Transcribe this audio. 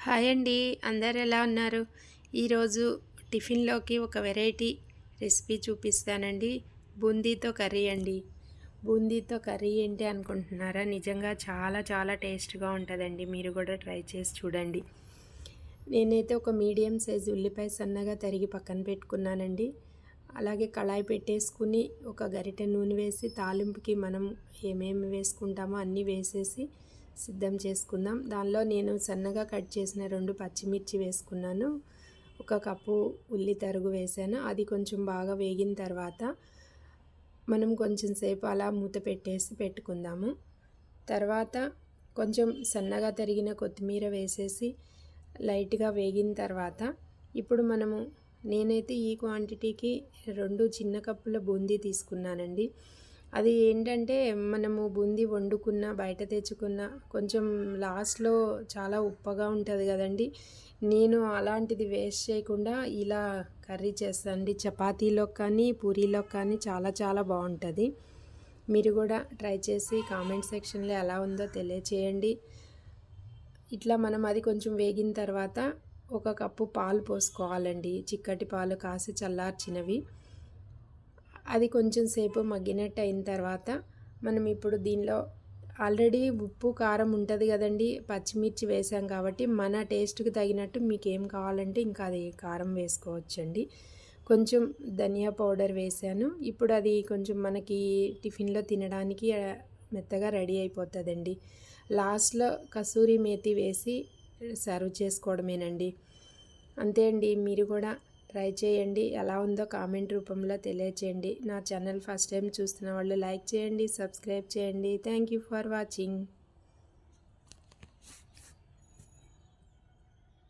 Hi అండి. అందరు ఎలా ఉన్నారు? ఈరోజు టిఫిన్‌లోకి ఒక వెరైటీ రెసిపీ చూపిస్తానండి. బూందీతో కర్రీ అండి. బూందీతో కర్రీ ఏంటి అనుకుంటున్నారా? నిజంగా చాలా చాలా టేస్ట్‌గా ఉంటదండి. మీరు కూడా ట్రై చేసి చూడండి. నేనైతే ఒక మీడియం సైజు ఉల్లిపాయ సన్నగా తరిగి పక్కన పెట్టుకున్నానండి. అలాగే కళాయి పెట్టేసుకుని ఒక గరిటె నూనె వేసి తాలింపుకి మనం ఏమేమి వేసుకుంటామో అన్నీ వేసేసి సిద్ధం చేసుకుందాం. దానిలో నేను సన్నగా కట్ చేసిన 2 పచ్చిమిర్చి వేసుకున్నాను. ఒక కప్పు ఉల్లి తరుగు వేసాను. అది కొంచెం బాగా వేగిన తర్వాత మనం కొంచెం సేపు అలా మూత పెట్టేసి పెట్టుకుందాము. తర్వాత కొంచెం సన్నగా తరిగిన కొత్తిమీర వేసేసి లైట్గా వేగిన తర్వాత ఇప్పుడు నేనైతే ఈ క్వాంటిటీకి 2 చిన్న కప్పుల బూందీ తీసుకున్నానండి. అది ఏంటంటే మనము బూందీ వండుకున్న బయట తెచ్చుకున్న కొంచెం లాస్ట్‌లో చాలా ఉప్పగా ఉంటది కదండీ! నేను అలాంటిది వేస్ట్ చేయకుండా ఇలా కర్రీ చేస్తానండి. చపాతీలోకి కానీ, పూరీలోకి కానీ చాలా చాలా బావుంటది. మీరు కూడా ట్రై చేసి కామెంట్ సెక్షన్‌లో ఎలా ఉందో తెలియచేయండి. ఇట్లా మనం అది కొంచెం వేగిన తర్వాత ఒక కప్పు పాలు పోసుకోవాలండి. చిక్కటి పాలు కాసి చల్లార్చినవి. అది కొంచెం సేపు మగ్గినట్టు అయిన తర్వాత మనం ఇప్పుడు దీనిలో ఆల్రెడీ ఉప్పు కారం ఉంటుంది కదండి. పచ్చిమిర్చి వేసాం కాబట్టి మన టేస్ట్‌కి తగినట్టు మీకేం కావాలంటే ఇంకా అది కారం వేసుకోవచ్చండి. కొంచెం ధనియా పౌడర్ వేసాను. ఇప్పుడు అది కొంచెం మనకి టిఫిన్‌లో తినడానికి మెత్తగా రెడీ అయిపోతుందండి. లాస్ట్‌లో కసూరి మేతి వేసి సర్వ్ చేసుకోవడమేనండి. అంతే అండి. మీరు కూడా ట్రై చేయండి. ఎలా ఉందో కామెంట్ రూపంలో తెలియచేయండి. నా ఛానల్ ఫస్ట్ టైం చూస్తున్న వాళ్ళు లైక్ చేయండి, సబ్స్క్రైబ్ చేయండి. Thank you for watching.